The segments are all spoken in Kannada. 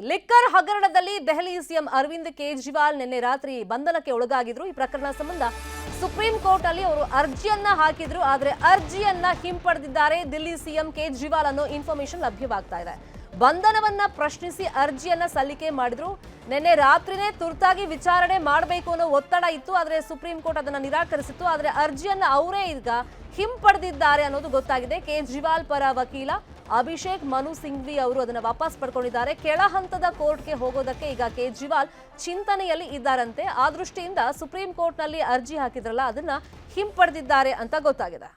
ಲಿಕ್ಕರ್ ಹಗರಣದಲ್ಲಿ ದೆಹಲಿ ಸಿಎಂ ಅರವಿಂದ್ ಕೇಜ್ರಿವಾಲ್ ನಿನ್ನೆ ರಾತ್ರಿ ಬಂಧನಕ್ಕೆ ಒಳಗಾಗಿದ್ರು. ಈ ಪ್ರಕರಣ ಸಂಬಂಧ ಸುಪ್ರೀಂ ಕೋರ್ಟ್ ಅಲ್ಲಿ ಅವರು ಅರ್ಜಿಯನ್ನ ಹಾಕಿದ್ರು. ಆದರೆ ಅರ್ಜಿಯನ್ನ ಹಿಂಪಡೆದಿದ್ದಾರೆ ದಿಲ್ಲಿ ಸಿಎಂ ಕೇಜ್ರಿವಾಲ್ ಅನ್ನೋ ಇನ್ಫಾರ್ಮೇಶನ್ ಲಭ್ಯವಾಗ್ತಾ ಇದೆ. ಬಂಧನವನ್ನ ಪ್ರಶ್ನಿಸಿ ಅರ್ಜಿಯನ್ನ ಸಲ್ಲಿಕೆ ಮಾಡಿದ್ರು. ನಿನ್ನೆ ರಾತ್ರಿನೇ ತುರ್ತಾಗಿ ವಿಚಾರಣೆ ಮಾಡಬೇಕು ಅನ್ನೋ ಒತ್ತಡ ಇತ್ತು. ಆದರೆ ಸುಪ್ರೀಂ ಕೋರ್ಟ್ ಅದನ್ನ ನಿರಾಕರಿಸಿತ್ತು. ಆದರೆ ಅರ್ಜಿಯನ್ನ ಅವರೇ ಈಗ ಹಿಂಪಡೆದಿದ್ದಾರೆ ಅನ್ನೋದು ಗೊತ್ತಾಗಿದೆ. ಕೇಜ್ರಿವಾಲ್ ಪರ ವಕೀಲ ಅಭಿಷೇಕ್ ಮನು ಸಿಂಘ್ವಿ ಅವರು ಅದನ್ನ ವಾಪಸ್ ಪಡ್ಕೊಂಡಿದ್ದಾರೆ. ಕೆಳ ಹಂತದ ಕೋರ್ಟ್ಗೆ ಹೋಗೋದಕ್ಕೆ ಈಗ ಕೇಜ್ರಿವಾಲ್ ಚಿಂತನೆಯಲ್ಲಿ ಇದ್ದಾರಂತೆ. ಆ ದೃಷ್ಟಿಯಿಂದ ಸುಪ್ರೀಂ ಕೋರ್ಟ್ನಲ್ಲಿ ಅರ್ಜಿ ಹಾಕಿದ್ರಲ್ಲ ಅದನ್ನ ಹಿಂಪಡೆದಿದ್ದಾರೆ ಅಂತ ಗೊತ್ತಾಗಿದೆ.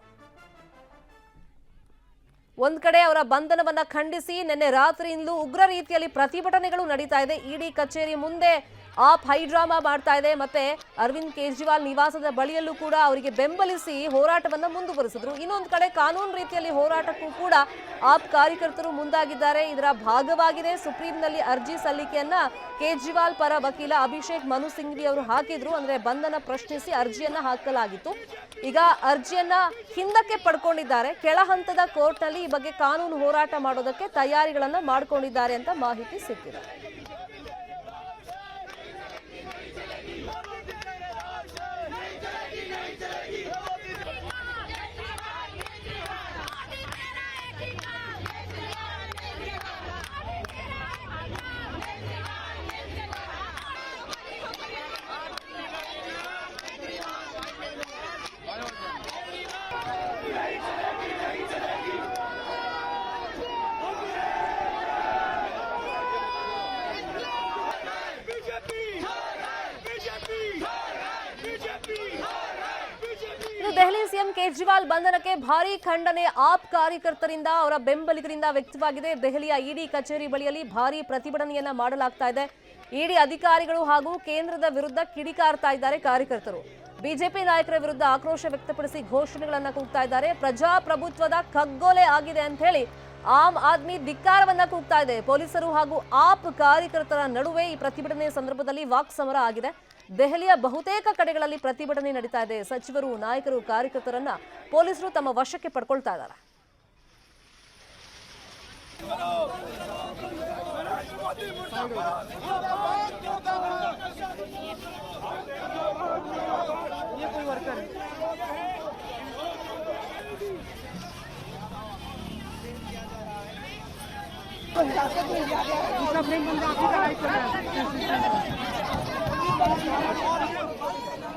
ಒಂದ್ ಕಡೆ ಅವರ ಬಂಧನವನ್ನ ಖಂಡಿಸಿ ನಿನ್ನೆ ರಾತ್ರಿಯಿಂದಲೂ ಉಗ್ರ ರೀತಿಯಲ್ಲಿ ಪ್ರತಿಭಟನೆಗಳು ನಡೀತಾ ಇದೆ. ಇಡಿ ಕಚೇರಿ ಮುಂದೆ ಆಪ್ ಹೈಡ್ರಾಮಾ ಮಾಡ್ತಾ ಇದೆ. ಮತ್ತೆ ಅರವಿಂದ್ ಕೇಜ್ರಿವಾಲ್ ನಿವಾಸದ ಬಳಿಯಲ್ಲೂ ಕೂಡ ಅವರಿಗೆ ಬೆಂಬಲಿಸಿ ಹೋರಾಟವನ್ನ ಮುಂದುವರಿಸಿದ್ರು. ಇನ್ನೊಂದು ಕಡೆ ಕಾನೂನು ರೀತಿಯಲ್ಲಿ ಹೋರಾಟಕ್ಕೂ ಕೂಡ ಆಪ್ ಕಾರ್ಯಕರ್ತರು ಮುಂದಾಗಿದ್ದಾರೆ. ಇದರ ಭಾಗವಾಗಿದೆ ಸುಪ್ರೀಂನಲ್ಲಿ ಅರ್ಜಿ ಸಲ್ಲಿಕೆಯನ್ನ ಕೇಜ್ರಿವಾಲ್ ಪರ ವಕೀಲ ಅಭಿಷೇಕ್ ಮನು ಸಿಂಘ್ವಿ ಅವರು ಹಾಕಿದ್ರು. ಅಂದ್ರೆ ಬಂಧನ ಪ್ರಶ್ನಿಸಿ ಅರ್ಜಿಯನ್ನ ಹಾಕಲಾಗಿತ್ತು. ಈಗ ಅರ್ಜಿಯನ್ನ ಹಿಂದಕ್ಕೆ ಪಡ್ಕೊಂಡಿದ್ದಾರೆ. ಕೆಳ ಹಂತದ ಕೋರ್ಟ್ನಲ್ಲಿ ಈ ಬಗ್ಗೆ ಕಾನೂನು ಹೋರಾಟ ಮಾಡೋದಕ್ಕೆ ತಯಾರಿಗಳನ್ನ ಮಾಡ್ಕೊಂಡಿದ್ದಾರೆ ಅಂತ ಮಾಹಿತಿ ಸಿಕ್ಕಿದೆ. ದೆಹಲಿ ಸಿಎಂ ಕೇಜ್ರಿವಾಲ್ ಬಂಧನಕ್ಕೆ ಭಾರೀ ಖಂಡನೆ ಆಪ್ ಕಾರ್ಯಕರ್ತರಿಂದ ಅವರ ಬೆಂಬಲಿಗರಿಂದ ವ್ಯಕ್ತವಾಗಿದೆ. ದೆಹಲಿಯ ಇಡಿ ಕಚೇರಿ ಬಳಿಯಲ್ಲಿ ಭಾರೀ ಪ್ರತಿಭಟನೆಯನ್ನ ಮಾಡಲಾಗ್ತಾ ಇದೆ. ಇಡಿ ಅಧಿಕಾರಿಗಳು ಹಾಗೂ ಕೇಂದ್ರದ ವಿರುದ್ಧ ಕಿಡಿಕಾರ್ತಾ ಇದ್ದಾರೆ ಕಾರ್ಯಕರ್ತರು. ಬಿಜೆಪಿ ನಾಯಕರ ವಿರುದ್ಧ ಆಕ್ರೋಶ ವ್ಯಕ್ತಪಡಿಸಿ ಘೋಷಣೆಗಳನ್ನ ಕೂಗ್ತಾ ಇದ್ದಾರೆ. ಪ್ರಜಾಪ್ರಭುತ್ವದ ಕಗ್ಗೊಲೆ ಆಗಿದೆ ಅಂತ ಹೇಳಿ ಆಮ್ ಆದ್ಮಿ ಧಿಕ್ಕಾರವನ್ನ ಕೂಗ್ತಾ ಇದೆ. ಪೊಲೀಸರು ಹಾಗೂ ಆಪ್ ಕಾರ್ಯಕರ್ತರ ನಡುವೆ ಈ ಪ್ರತಿಭಟನೆ ಸಂದರ್ಭದಲ್ಲಿ ವಾಕ್ಸಮರ ಆಗಿದೆ. ದೆಹಲಿಯ ಬಹುತೇಕ ಕಡೆಗಳಲ್ಲಿ ಪ್ರತಿಭಟನೆ ನಡೀತಾ ಇದೆ. ಸಚಿವರು, ನಾಯಕರು, ಕಾರ್ಯಕರ್ತರನ್ನ ಪೊಲೀಸರು ತಮ್ಮ ವಶಕ್ಕೆ ಪಡ್ಕೊಳ್ತಾ ಇದ್ದಾರೆ.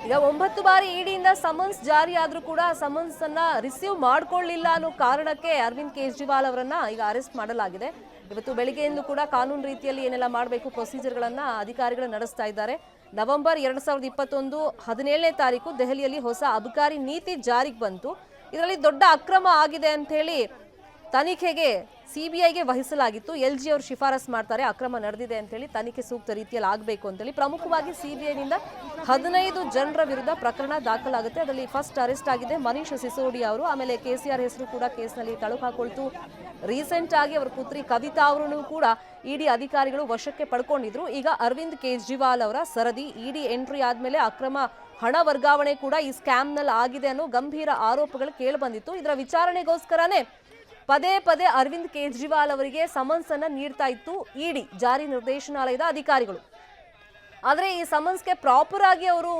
ಈಗ 9 ಬಾರಿ ಇಡಿಯಿಂದ ಸಮನ್ಸ್ ಜಾರಿ ಆದ್ರೂ ಕೂಡ ಸಮನ್ಸ್ ಅನ್ನ ರಿಸೀವ್ ಮಾಡ್ಕೊಳ್ಳಿಲ್ಲ ಅನ್ನೋ ಕಾರಣಕ್ಕೆ ಅರವಿಂದ್ ಕೇಜ್ರಿವಾಲ್ ಅವರನ್ನ ಈಗ ಅರೆಸ್ಟ್ ಮಾಡಲಾಗಿದೆ. ಇವತ್ತು ಬೆಳಿಗ್ಗೆಯಿಂದ ಕೂಡ ಕಾನೂನು ರೀತಿಯಲ್ಲಿ ಏನೆಲ್ಲ ಮಾಡಬೇಕು ಪ್ರೊಸೀಜರ್ಗಳನ್ನ ಅಧಿಕಾರಿಗಳು ನಡೆಸ್ತಾ ಇದ್ದಾರೆ. ನವೆಂಬರ್ 2021 17ನೇ ತಾರೀಕು ದೆಹಲಿಯಲ್ಲಿ ಹೊಸ ಅಬಕಾರಿ ನೀತಿ ಜಾರಿಗೆ ಬಂತು. ಇದರಲ್ಲಿ ದೊಡ್ಡ ಅಕ್ರಮ ಆಗಿದೆ ಅಂತ ಹೇಳಿ ತನಿಖೆಗೆ ಸಿಬಿಐಗೆ ವಹಿಸಲಾಗಿತ್ತು. LG ಅವರು ಶಿಫಾರಸ್ ಮಾಡ್ತಾರೆ ಅಕ್ರಮ ನಡೆದಿದೆ ಅಂತ ಹೇಳಿ ತನಿಖೆ ಸೂಕ್ತ ರೀತಿಯಲ್ಲಿ ಆಗಬೇಕು ಅಂತ ಹೇಳಿ. ಪ್ರಮುಖವಾಗಿ ಸಿಬಿಐನಿಂದ 15 ಜನರ ವಿರುದ್ಧ ಪ್ರಕರಣ ದಾಖಲಾಗುತ್ತೆ. ಅದರಲ್ಲಿ ಫಸ್ಟ್ ಅರೆಸ್ಟ್ ಆಗಿದೆ ಮನೀಶ್ ಸಿಸೋಡಿಯಾ ಅವರು. ಆಮೇಲೆ KCR ಹೆಸರು ಕೂಡ ಕೇಸ್ನಲ್ಲಿ ತಳುಕು ಹಾಕೊಳ್ತು. ರೀಸೆಂಟ್ ಆಗಿ ಅವರ ಪುತ್ರಿ ಕವಿತಾ ಅವರನ್ನು ಕೂಡ ಇಡಿ ಅಧಿಕಾರಿಗಳು ವಶಕ್ಕೆ ಪಡ್ಕೊಂಡಿದ್ರು. ಈಗ ಅರವಿಂದ್ ಕೇಜ್ರಿವಾಲ್ ಅವರ ಸರದಿ ಇಡಿ ಎಂಟ್ರಿ ಆದ್ಮೇಲೆ ಅಕ್ರಮ ಹಣ ವರ್ಗಾವಣೆ ಕೂಡ ಈ ಸ್ಕ್ಯಾಮ್ನಲ್ಲಿ ಆಗಿದೆ ಅನ್ನೋ ಗಂಭೀರ ಆರೋಪಗಳು ಕೇಳಿಬಂದಿತ್ತು. ಇದರ ವಿಚಾರಣೆಗೋಸ್ಕರನೇ ಪದೇ ಪದೇ ಅರವಿಂದ್ ಕೇಜ್ರಿವಾಲ್ ಅವರಿಗೆ ಸಮನ್ಸ್ ಅನ್ನ ನೀಡ್ತಾ ಇತ್ತು ಇಡಿ ಜಾರಿ ನಿರ್ದೇಶನಾಲಯದ ಅಧಿಕಾರಿಗಳು. ಆದರೆ ಈ ಸಮನ್ಸ್ಗೆ ಪ್ರಾಪರ್ ಆಗಿ ಅವರು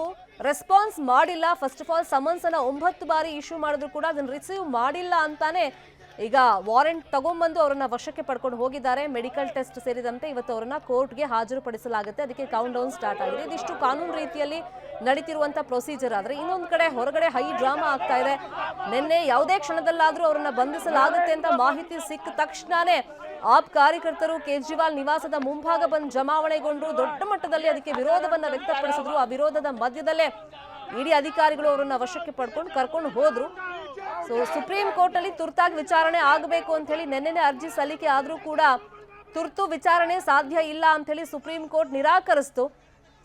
ರೆಸ್ಪಾನ್ಸ್ ಮಾಡಿಲ್ಲ. ಫಸ್ಟ್ ಆಫ್ ಆಲ್ ಸಮನ್ಸ್ ಅನ್ನ 9 ಬಾರಿ ಇಶ್ಯೂ ಮಾಡಿದ್ರು ಕೂಡ ಅದನ್ನ ರಿಸೀವ್ ಮಾಡಿಲ್ಲ ಅಂತಾನೆ ಈಗ ವಾರೆಂಟ್ ತಗೊಂಡ್ಬಂದು ಅವರನ್ನ ವಶಕ್ಕೆ ಪಡ್ಕೊಂಡು ಹೋಗಿದ್ದಾರೆ. ಮೆಡಿಕಲ್ ಟೆಸ್ಟ್ ಸೇರಿದಂತೆ ಇವತ್ತು ಅವರನ್ನ ಕೋರ್ಟ್ಗೆ ಹಾಜರುಪಡಿಸಲಾಗುತ್ತೆ. ಅದಕ್ಕೆ ಕೌಂಟ್ ಡೌನ್ ಸ್ಟಾರ್ಟ್ ಆಗಿದೆ. ಇದಿಷ್ಟು ಕಾನೂನು ರೀತಿಯಲ್ಲಿ ನಡೀತಿರುವಂತ ಪ್ರೊಸೀಜರ್. ಆದ್ರೆ ಇನ್ನೊಂದು ಕಡೆ ಹೊರಗಡೆ ಹೈ ಡ್ರಾಮಾ ಆಗ್ತಾ ಇದೆ. ನಿನ್ನೆ ಯಾವುದೇ ಕ್ಷಣದಲ್ಲಾದ್ರೂ ಅವರನ್ನ ಬಂಧಿಸಲಾಗುತ್ತೆ ಅಂತ ಮಾಹಿತಿ ಸಿಕ್ಕ ತಕ್ಷಣನೇ ಆಪ್ ಕಾರ್ಯಕರ್ತರು ಕೇಜ್ರಿವಾಲ್ ನಿವಾಸದ ಮುಂಭಾಗ ಬಂದು ಜಮಾವಣೆಗೊಂಡ್ರು. ದೊಡ್ಡ ಮಟ್ಟದಲ್ಲಿ ಅದಕ್ಕೆ ವಿರೋಧವನ್ನ ವ್ಯಕ್ತಪಡಿಸಿದ್ರು. ಆ ವಿರೋಧದ ಮಧ್ಯದಲ್ಲೇ ಇಡಿ ಅಧಿಕಾರಿಗಳು ಅವರನ್ನ ವಶಕ್ಕೆ ಪಡ್ಕೊಂಡು ಕರ್ಕೊಂಡು ಹೋದ್ರು. ಸೊ ಸುಪ್ರೀಂ ಕೋರ್ಟ್ ಅಲ್ಲಿ ತುರ್ತಾಗಿ ವಿಚಾರಣೆ ಆಗಬೇಕು ಅಂತ ಹೇಳಿ ನಿನ್ನೆನೆ ಅರ್ಜಿ ಸಲ್ಲಿಕೆ ಆದ್ರೂ ಕೂಡ ತುರ್ತು ವಿಚಾರಣೆ ಸಾಧ್ಯ ಇಲ್ಲ ಅಂತ ಹೇಳಿ ಸುಪ್ರೀಂ ಕೋರ್ಟ್ ನಿರಾಕರಿಸಿತು.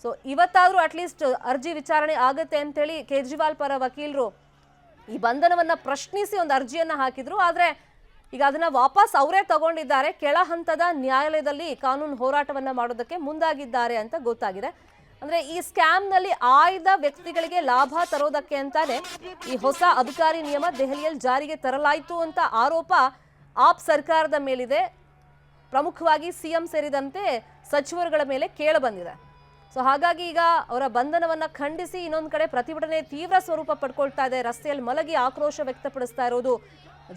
ಸೊ ಇವತ್ತಾದ್ರೂ ಅಟ್ಲೀಸ್ಟ್ ಅರ್ಜಿ ವಿಚಾರಣೆ ಆಗುತ್ತೆ ಅಂತ ಹೇಳಿ ಕೇಜ್ರಿವಾಲ್ ಪರ ವಕೀಲರು ಈ ಬಂಧನವನ್ನ ಪ್ರಶ್ನಿಸಿ ಒಂದು ಅರ್ಜಿಯನ್ನ ಹಾಕಿದ್ರು. ಆದ್ರೆ ಈಗ ಅದನ್ನ ವಾಪಸ್ ಅವರೇ ತಗೊಂಡಿದ್ದಾರೆ. ಕೆಳ ಹಂತದ ನ್ಯಾಯಾಲಯದಲ್ಲಿ ಕಾನೂನು ಹೋರಾಟವನ್ನ ಮಾಡೋದಕ್ಕೆ ಮುಂದಾಗಿದ್ದಾರೆ ಅಂತ ಗೊತ್ತಾಗಿದೆ. ಅಂದ್ರೆ ಈ ಸ್ಕ್ಯಾಮ್ ನಲ್ಲಿ ಆಯ್ದ ವ್ಯಕ್ತಿಗಳಿಗೆ ಲಾಭ ತರೋದಕ್ಕೆ ಅಂತಾನೆ ಈ ಹೊಸ ಅಬಕಾರಿ ನಿಯಮ ದೆಹಲಿಯಲ್ಲಿ ಜಾರಿಗೆ ತರಲಾಯಿತು ಅಂತ ಆರೋಪ ಆಪ್ ಸರ್ಕಾರದ ಮೇಲಿದೆ. ಪ್ರಮುಖವಾಗಿ ಸಿಎಂ ಸೇರಿದಂತೆ ಸಚಿವರುಗಳ ಮೇಲೆ ಕೇಳಿ ಬಂದಿದೆ. ಸೊ ಹಾಗಾಗಿ ಈಗ ಅವರ ಬಂಧನವನ್ನ ಖಂಡಿಸಿ ಇನ್ನೊಂದು ಕಡೆ ಪ್ರತಿಭಟನೆ ತೀವ್ರ ಸ್ವರೂಪ ಪಡ್ಕೊಳ್ತಾ ಇದೆ. ರಸ್ತೆಯಲ್ಲಿ ಮಲಗಿ ಆಕ್ರೋಶ ವ್ಯಕ್ತಪಡಿಸ್ತಾ ಇರೋದು,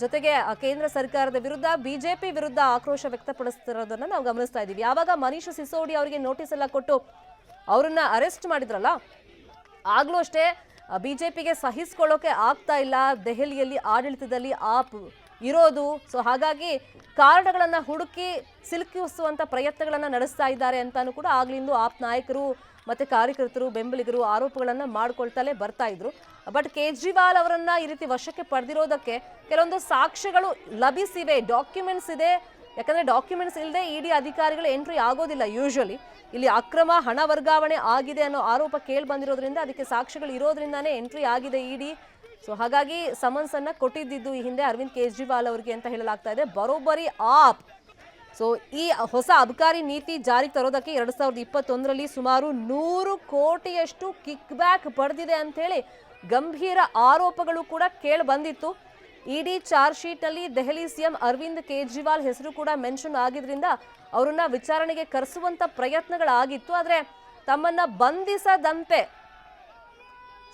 ಜೊತೆಗೆ ಕೇಂದ್ರ ಸರ್ಕಾರದ ವಿರುದ್ಧ ಬಿಜೆಪಿ ವಿರುದ್ಧ ಆಕ್ರೋಶ ವ್ಯಕ್ತಪಡಿಸ್ತಿರೋದನ್ನ ನಾವು ಗಮನಿಸ್ತಾ ಇದ್ದೀವಿ. ಯಾವಾಗ ಮನೀಶ್ ಸಿಸೋಡಿ ಅವರಿಗೆ ನೋಟಿಸ್ ಎಲ್ಲ ಕೊಟ್ಟು ಅವರನ್ನ ಅರೆಸ್ಟ್ ಮಾಡಿದ್ರಲ್ಲ, ಆಗ್ಲೂ ಅಷ್ಟೇ ಬಿಜೆಪಿಗೆ ಸಹಿಸ್ಕೊಳ್ಳೋಕೆ ಆಗ್ತಾ ಇಲ್ಲ ದೆಹಲಿಯಲ್ಲಿ ಆಡಳಿತದಲ್ಲಿ ಆಪ್ ಇರೋದು. ಸೊ ಹಾಗಾಗಿ ಕಾರಣಗಳನ್ನ ಹುಡುಕಿ ಸಿಲುಕಿಸುವಂತ ಪ್ರಯತ್ನಗಳನ್ನ ನಡೆಸ್ತಾ ಇದ್ದಾರೆ ಅಂತಾನು ಕೂಡ ಆಗ್ಲಿಂದು ಆಪ್ ನಾಯಕರು ಮತ್ತೆ ಕಾರ್ಯಕರ್ತರು ಬೆಂಬಲಿಗರು ಆರೋಪಗಳನ್ನ ಮಾಡ್ಕೊಳ್ತಲೇ ಬರ್ತಾ ಇದ್ರು. ಬಟ್ ಕೇಜ್ರಿವಾಲ್ ಅವರನ್ನ ಈ ರೀತಿ ವಶಕ್ಕೆ ಪಡೆದಿರೋದಕ್ಕೆ ಕೆಲವೊಂದು ಸಾಕ್ಷ್ಯಗಳು ಲಭಿಸಿವೆ, ಡಾಕ್ಯುಮೆಂಟ್ಸ್ ಇದೆ. ಯಾಕಂದ್ರೆ ಡಾಕ್ಯುಮೆಂಟ್ಸ್ ಇಲ್ಲದೆ ಇಡಿ ಅಧಿಕಾರಿಗಳು ಎಂಟ್ರಿ ಆಗೋದಿಲ್ಲ ಯೂಶುವಲಿ. ಇಲ್ಲಿ ಅಕ್ರಮ ಹಣ ವರ್ಗಾವಣೆ ಆಗಿದೆ ಅನ್ನೋ ಆರೋಪ ಕೇಳಿ ಬಂದಿರೋದ್ರಿಂದ ಅದಕ್ಕೆ ಸಾಕ್ಷ್ಯಗಳು ಇರೋದ್ರಿಂದಾನೇ ಎಂಟ್ರಿ ಆಗಿದೆ ಇಡಿ. ಸೊ ಹಾಗಾಗಿ ಸಮನ್ಸ್ ಅನ್ನ ಕೊಟ್ಟಿದ್ದು ಈ ಹಿಂದೆ ಅರವಿಂದ್ ಕೇಜ್ರಿವಾಲ್ ಅವರಿಗೆ ಅಂತ ಹೇಳಲಾಗ್ತಾ ಇದೆ. ಬರೋಬ್ಬರಿ ಆಪ್ ಸೊ ಈ ಹೊಸ ಅಬಕಾರಿ ನೀತಿ ಜಾರಿಗೆ ತರೋದಕ್ಕೆ 2021ರಲ್ಲಿ ಸುಮಾರು 100 ಕೋಟಿಯಷ್ಟು ಕಿಕ್ ಬ್ಯಾಕ್ ಪಡೆದಿದೆ ಅಂತ ಹೇಳಿ ಗಂಭೀರ ಆರೋಪಗಳು ಕೂಡ ಕೇಳಿ ಬಂದಿತ್ತು. ಇಡಿ ಚಾರ್ಜ್ ಶೀಟ್ ನಲ್ಲಿ ದೆಹಲಿ ಸಿಎಂ ಅರವಿಂದ್ ಕೇಜ್ರಿವಾಲ್ ಹೆಸರು ಕೂಡ ಮೆನ್ಷನ್ ಆಗಿದ್ರಿಂದ ಅವರನ್ನ ವಿಚಾರಣೆಗೆ ಕರೆಸುವಂತ ಪ್ರಯತ್ನಗಳಾಗಿತ್ತು. ಆದ್ರೆ ತಮ್ಮನ್ನ ಬಂಧಿಸದಂತೆ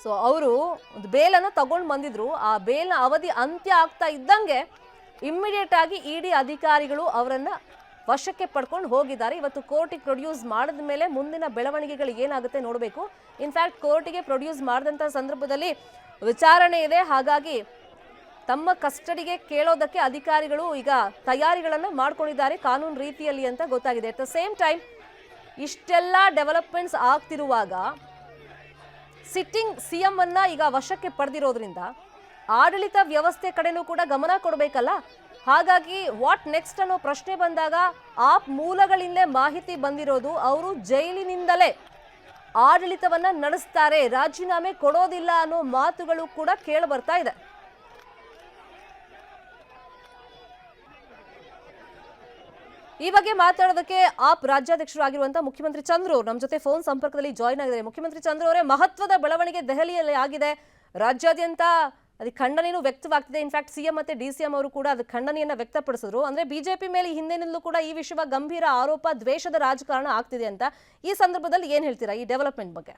ಸೊ ಅವರು ಒಂದು ಬೇಲನ್ನು ತಗೊಂಡು ಬಂದಿದ್ರು. ಆ ಬೇಲ್ನ ಅವಧಿ ಅಂತ್ಯ ಆಗ್ತಾ ಇದ್ದಂಗೆ ಇಮ್ಮಿಡಿಯೇಟ್ ಆಗಿ ಇಡಿ ಅಧಿಕಾರಿಗಳು ಅವರನ್ನ ವಶಕ್ಕೆ ಪಡ್ಕೊಂಡು ಹೋಗಿದ್ದಾರೆ. ಇವತ್ತು ಕೋರ್ಟಿಗೆ ಪ್ರೊಡ್ಯೂಸ್ ಮಾಡಿದ ಮೇಲೆ ಮುಂದಿನ ಬೆಳವಣಿಗೆಗಳು ಏನಾಗುತ್ತೆ ನೋಡಬೇಕು. ಇನ್ಫ್ಯಾಕ್ಟ್ ಕೋರ್ಟಿಗೆ ಪ್ರೊಡ್ಯೂಸ್ ಮಾಡಿದಂಥ ಸಂದರ್ಭದಲ್ಲಿ ವಿಚಾರಣೆ ಇದೆ. ಹಾಗಾಗಿ ತಮ್ಮ ಕಸ್ಟಡಿಗೆ ಕೇಳೋದಕ್ಕೆ ಅಧಿಕಾರಿಗಳು ಈಗ ತಯಾರಿಗಳನ್ನು ಮಾಡ್ಕೊಂಡಿದ್ದಾರೆ ಕಾನೂನು ರೀತಿಯಲ್ಲಿ ಅಂತ ಗೊತ್ತಾಗಿದೆ. ಅಟ್ ದ ಸೇಮ್ ಟೈಮ್ ಇಷ್ಟೆಲ್ಲ ಡೆವಲಪ್ಮೆಂಟ್ಸ್ ಆಗ್ತಿರುವಾಗ ಸಿಟ್ಟಿಂಗ್ ಸಿಎಂ ಅನ್ನ ಈಗ ವಶಕ್ಕೆ ಪಡೆದಿರೋದ್ರಿಂದ ಆಡಳಿತ ವ್ಯವಸ್ಥೆ ಕಡೆನೂ ಕೂಡ ಗಮನ ಕೊಡಬೇಕಲ್ಲ. ಹಾಗಾಗಿ ವಾಟ್ ನೆಕ್ಸ್ಟ್ ಅನ್ನೋ ಪ್ರಶ್ನೆ ಬಂದಾಗ ಆಪ್ ಮೂಲಗಳಿಂದಲೇ ಮಾಹಿತಿ ಬಂದಿರೋದು ಅವರು ಜೈಲಿನಿಂದಲೇ ಆಡಳಿತವನ್ನ ನಡೆಸ್ತಾರೆ, ರಾಜೀನಾಮೆ ಕೊಡೋದಿಲ್ಲ ಅನ್ನೋ ಮಾತುಗಳು ಕೂಡ ಕೇಳಿ ಬರ್ತಾ ಇದೆ. ಈ ಬಗ್ಗೆ ಮಾತಾಡೋದಕ್ಕೆ ಆಪ್ ರಾಜ್ಯಾಧ್ಯಕ್ಷರಾಗಿರುವಂತಹ ಮುಖ್ಯಮಂತ್ರಿ ಚಂದ್ರು ನಮ್ಮ ಜೊತೆ ಫೋನ್ ಸಂಪರ್ಕದಲ್ಲಿ ಜಾಯಿನ್ ಆಗಿದ್ದಾರೆ. ಮುಖ್ಯಮಂತ್ರಿ ಚಂದ್ರು ಅವರೇ, ಮಹತ್ವದ ಬೆಳವಣಿಗೆ ದೆಹಲಿಯಲ್ಲಿ ಆಗಿದೆ. ರಾಜ್ಯಾದ್ಯಂತ ಅದಕ್ಕೆ ಖಂಡನೆಯೂ ವ್ಯಕ್ತವಾಗ್ತಿದೆ. ಇನ್ಫ್ಯಾಕ್ಟ್ ಸಿಎಂ ಮತ್ತೆ ಡಿಸಿಎಂ ಅವರು ಕೂಡ ಅದಕ್ಕೆ ಖಂಡನೆಯನ್ನ ವ್ಯಕ್ತಪಡಿಸಿದ್ರು. ಅಂದ್ರೆ ಬಿಜೆಪಿ ಮೇಲೆ ಹಿಂದಿನಿಂದಲೂ ಕೂಡ ಈ ವಿಷಯ ಗಂಭೀರ ಆರೋಪ, ದ್ವೇಷದ ರಾಜಕಾರಣ ಆಗ್ತಿದೆ ಅಂತ. ಈ ಸಂದರ್ಭದಲ್ಲಿ ಏನ್ ಹೇಳ್ತೀರಾ ಈ ಡೆವಲಪ್ಮೆಂಟ್ ಬಗ್ಗೆ?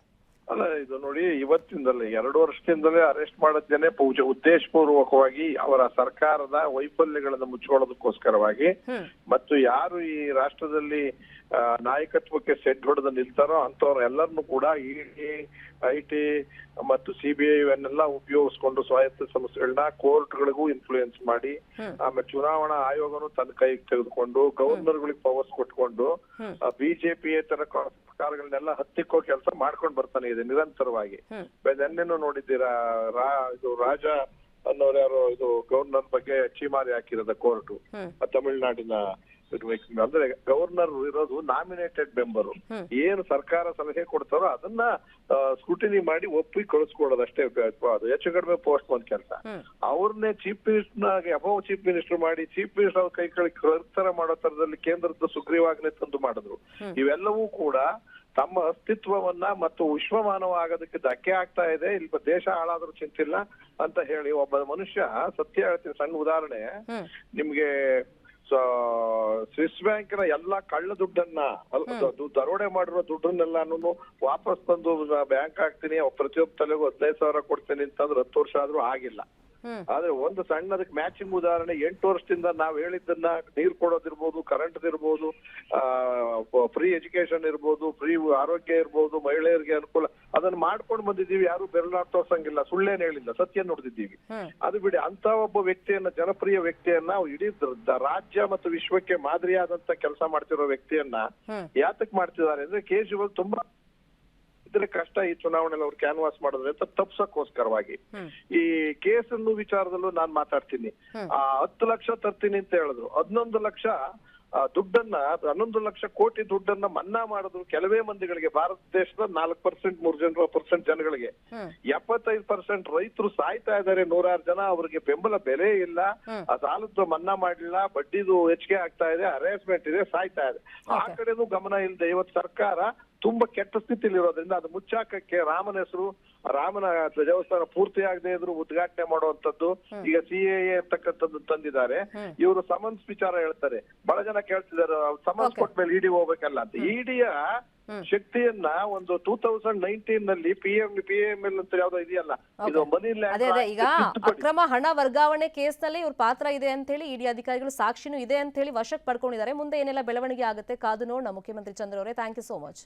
ಅಲ್ಲ, ಇದು ನೋಡಿ, ಇವತ್ತಿಂದಲೇ 2 ವರ್ಷದಿಂದಲೇ ಅರೆಸ್ಟ್ ಮಾಡಿದ್ದೇನೆ ಉದ್ದೇಶಪೂರ್ವಕವಾಗಿ ಅವರ ಸರ್ಕಾರದ ವೈಫಲ್ಯಗಳನ್ನು ಮುಚ್ಚಿಕೊಳ್ಳೋದಕ್ಕೋಸ್ಕರವಾಗಿ ಮತ್ತು ಯಾರು ಈ ರಾಷ್ಟ್ರದಲ್ಲಿ ನಾಯಕತ್ವಕ್ಕೆ ಸೆಡ್ ಹೊಡೆದು ನಿಲ್ತಾರೋ ಅಂತವ್ರ ಎಲ್ಲರನ್ನು ಕೂಡ ಇಡಿ, ಐಟಿ ಮತ್ತು ಸಿಬಿಐ ಇವನ್ನೆಲ್ಲ ಉಪಯೋಗಿಸ್ಕೊಂಡು ಸ್ವಾಯತ್ತ ಸಂಸ್ಥೆಗಳನ್ನ ಕೋರ್ಟ್ಗಳಿಗೂ ಇನ್ಫ್ಲೂಯೆನ್ಸ್ ಮಾಡಿ, ಆಮೇಲೆ ಚುನಾವಣಾ ಆಯೋಗನು ತನ್ನ ಕೈಗೆ ತೆಗೆದುಕೊಂಡು ಗವರ್ನರ್ಗಳಿಗೆ ಪವರ್ಸ್ ಕೊಟ್ಕೊಂಡು ಬಿಜೆಪಿಯೇತರ ಸರ್ಕಾರಗಳನ್ನೆಲ್ಲ ಹತ್ತಿಕ್ಕೋ ಕೆಲಸ ಮಾಡ್ಕೊಂಡು ಬರ್ತಾನೆ ಇದೆ ನಿರಂತರವಾಗಿ. ನೆನ್ನೆನೂ ನೋಡಿದ್ದೀರಾ, ಇದು ರಾಜ ಅನ್ನೋರು ಯಾರೋ ಇದು ಗವರ್ನರ್ ಬಗ್ಗೆ ಚೀಮಾರಿ ಹಾಕಿರೋದ ಕೋರ್ಟ್ ತಮಿಳುನಾಡಿನ. ಅಂದ್ರೆ ಗವರ್ನರ್ ಇರೋದು ನಾಮಿನೇಟೆಡ್ ಮೆಂಬರು. ಏನು ಸರ್ಕಾರ ಸಲಹೆ ಕೊಡ್ತಾರೋ ಅದನ್ನ ಸ್ಕ್ರೂಟಿನಿ ಮಾಡಿ ಒಪ್ಪಿ ಕಳಿಸ್ಕೊಡೋದು ಅಷ್ಟೇ. ಅದು ಹೆಚ್ಚು ಕಡಿಮೆ ಪೋಸ್ಟ್ ಒಂದ್ ಕೆಲಸ. ಅವ್ರನ್ನೇ chief minister above chief minister ಮಾಡಿ ಚೀಫ್ ಮಿನಿಸ್ಟರ್ ಅವ್ರ ಕೈ ಕರ್ತರ ಮಾಡೋ ತರದಲ್ಲಿ ಕೇಂದ್ರದ ಸುಗ್ರೀವಾಜ್ಞೆ ತಂದು ಮಾಡಿದ್ರು. ಇವೆಲ್ಲವೂ ಕೂಡ ತಮ್ಮ ಅಸ್ತಿತ್ವವನ್ನ ಮತ್ತು ವಿಶ್ವಮಾನವ ಆಗೋದಕ್ಕೆ ಧಕ್ಕೆ ಆಗ್ತಾ ಇದೆ. ಇಲ್ಲಿ ದೇಶ ಹಾಳಾದ್ರೂ ಚಿಂತಿಲ್ಲ ಅಂತ ಹೇಳಿ ಒಬ್ಬ ಮನುಷ್ಯ, ಸತ್ಯ ಹೇಳ್ತೀನಿ, ಸಣ್ಣ ಉದಾಹರಣೆ ನಿಮ್ಗೆ, ಸ್ವಿಸ್ ಬ್ಯಾಂಕಿನ ಎಲ್ಲಾ ಕಳ್ಳ ದುಡ್ಡನ್ನ, ದರೋಡೆ ಮಾಡಿರೋ ದುಡ್ಡನ್ನೆಲ್ಲಾನು ವಾಪಸ್ ತಂದು ಬ್ಯಾಂಕ್ ಹಾಕ್ತೀನಿ, ಪ್ರತಿಯೊಬ್ಬ ತಲೆಗೂ 15,000 ಕೊಡ್ತೀನಿ ಅಂತಂದ್ರೆ 10 ವರ್ಷ ಆದ್ರೂ ಆಗಿಲ್ಲ. ಆದ್ರೆ ಒಂದು ಸಣ್ಣದಕ್ಕೆ ಮ್ಯಾಚಿಂಗ್ ಉದಾಹರಣೆ, 8 ವರ್ಷದಿಂದ ನಾವ್ ಹೇಳಿದ್ದನ್ನ ನೀರ್ ಕೊಡೋದಿರ್ಬೋದು, ಕರೆಂಟ್ ಇರ್ಬೋದು, ಫ್ರೀ ಎಜುಕೇಶನ್ ಇರ್ಬೋದು, ಫ್ರೀ ಆರೋಗ್ಯ ಇರ್ಬೋದು, ಮಹಿಳೆಯರಿಗೆ ಅನುಕೂಲ, ಅದನ್ನ ಮಾಡ್ಕೊಂಡು ಬಂದಿದ್ದೀವಿ. ಯಾರು ಬೆರಳಾಡ್ ತೋರ್ಸಂಗಿಲ್ಲ, ಸುಳ್ಳೇನ್ ಹೇಳಿಲ್ಲ, ಸತ್ಯ ನೋಡ್ದಿದ್ದೀವಿ. ಅದು ಬಿಡಿ, ಅಂತ ಒಬ್ಬ ವ್ಯಕ್ತಿಯನ್ನ, ಜನಪ್ರಿಯ ವ್ಯಕ್ತಿಯನ್ನ, ಇಡೀ ರಾಜ್ಯ ಮತ್ತು ವಿಶ್ವಕ್ಕೆ ಮಾದರಿಯಾದಂತ ಕೆಲಸ ಮಾಡ್ತಿರೋ ವ್ಯಕ್ತಿಯನ್ನ ಯಾತಕ್ ಮಾಡ್ತಿದ್ದಾರೆ ಅಂದ್ರೆ ಕೇಜ್ರಿವಾಲ್ ತುಂಬಾ ಇದ್ರೆ ಕಷ್ಟ ಈ ಚುನಾವಣೆಯಲ್ಲಿ ಅವ್ರು ಕ್ಯಾನ್ವಾಸ್ ಮಾಡಿದ್ರೆ ಅಂತ ತಪ್ಸಕ್ಕೋಸ್ಕರವಾಗಿ ಈ ಕೇಸನ್ನು ವಿಚಾರದಲ್ಲೂ ನಾನ್ ಮಾತಾಡ್ತೀನಿ. 10 ಲಕ್ಷ ತರ್ತೀನಿ ಅಂತ ಹೇಳಿದ್ರು, 11 ಲಕ್ಷ ದುಡ್ಡನ್ನ, 11 ಲಕ್ಷ ಕೋಟಿ ದುಡ್ಡನ್ನ ಮನ್ನಾ ಮಾಡಿದ್ರು ಕೆಲವೇ ಮಂದಿಗಳಿಗೆ. ಭಾರತ ದೇಶದ 4% 3% ಜನಗಳಿಗೆ. 75% ರೈತರು ಸಾಯ್ತಾ ಇದ್ದಾರೆ, 106 ಜನ, ಅವ್ರಿಗೆ ಬೆಂಬಲ ಬೆಲೆ ಇಲ್ಲ, ಆ ಸಾಲದ ಮನ್ನಾ ಮಾಡ್ಲಿಲ್ಲ, ಬಡ್ಡಿದು ಹೆಚ್ಚಿಗೆ ಆಗ್ತಾ ಇದೆ, ಹರಾಸ್ಮೆಂಟ್ ಇದೆ, ಸಾಯ್ತಾ ಇದೆ. ಆ ಕಡೆನೂ ಗಮನ ಇಲ್ಲದೆ ಇವತ್ತು ಸರ್ಕಾರ ತುಂಬಾ ಕೆಟ್ಟ ಸ್ಥಿತಿಲಿ ಇರೋದ್ರಿಂದ ಅದು ಮುಚ್ಚಾಕಕ್ಕೆ ರಾಮನ ಹೆಸರು, ರಾಮನ ದೇವಸ್ಥಾನ ಪೂರ್ತಿ ಆಗದೆ ಇದ್ರು ಉದ್ಘಾಟನೆ ಮಾಡುವಂತದ್ದು ಈಗ CAA ಅಂತಕ್ಕಂಥದ್ದು ತಂದಿದ್ದಾರೆ. ಇವರು ಸಮನ್ಸ್ ವಿಚಾರ ಹೇಳ್ತಾರೆ, ಬಹಳ ಜನ ಕೇಳ್ತಿದ್ದಾರೆ ಸಮನ್ಸ್ ಕೊಟ್ಮೇಲೆ ಇಡಿ ಹೋಗ್ಬೇಕಲ್ಲ ಅಂತ. ಇಡಿಯ ಶಕ್ತಿಯನ್ನ ಒಂದು 2019 ನಲ್ಲಿ PML ಅಂತ ಯಾವ್ದೋ ಇದೆಯಲ್ಲ, ಇದು ಮನಿ ಅದೇ ಈಗ ಅಕ್ರಮ ಹಣ ವರ್ಗಾವಣೆ ಕೇಸ್ನಲ್ಲಿ ಇವ್ರ ಪಾತ್ರ ಇದೆ ಅಂತ ಹೇಳಿ ಇಡಿ ಅಧಿಕಾರಿಗಳು ಸಾಕ್ಷಿನೂ ಇದೆ ಅಂತ ಹೇಳಿ ವಶಕ್ಕೆ ಪಡ್ಕೊಂಡಿದ್ದಾರೆ. ಮುಂದೆ ಏನೆಲ್ಲ ಬೆಳವಣಿಗೆ ಆಗುತ್ತೆ ಕಾದು ನೋಡೋಣ. ಮುಖ್ಯಮಂತ್ರಿ ಚಂದ್ರ ಅವರೇ, ಥ್ಯಾಂಕ್ ಯು ಸೋ ಮಚ್.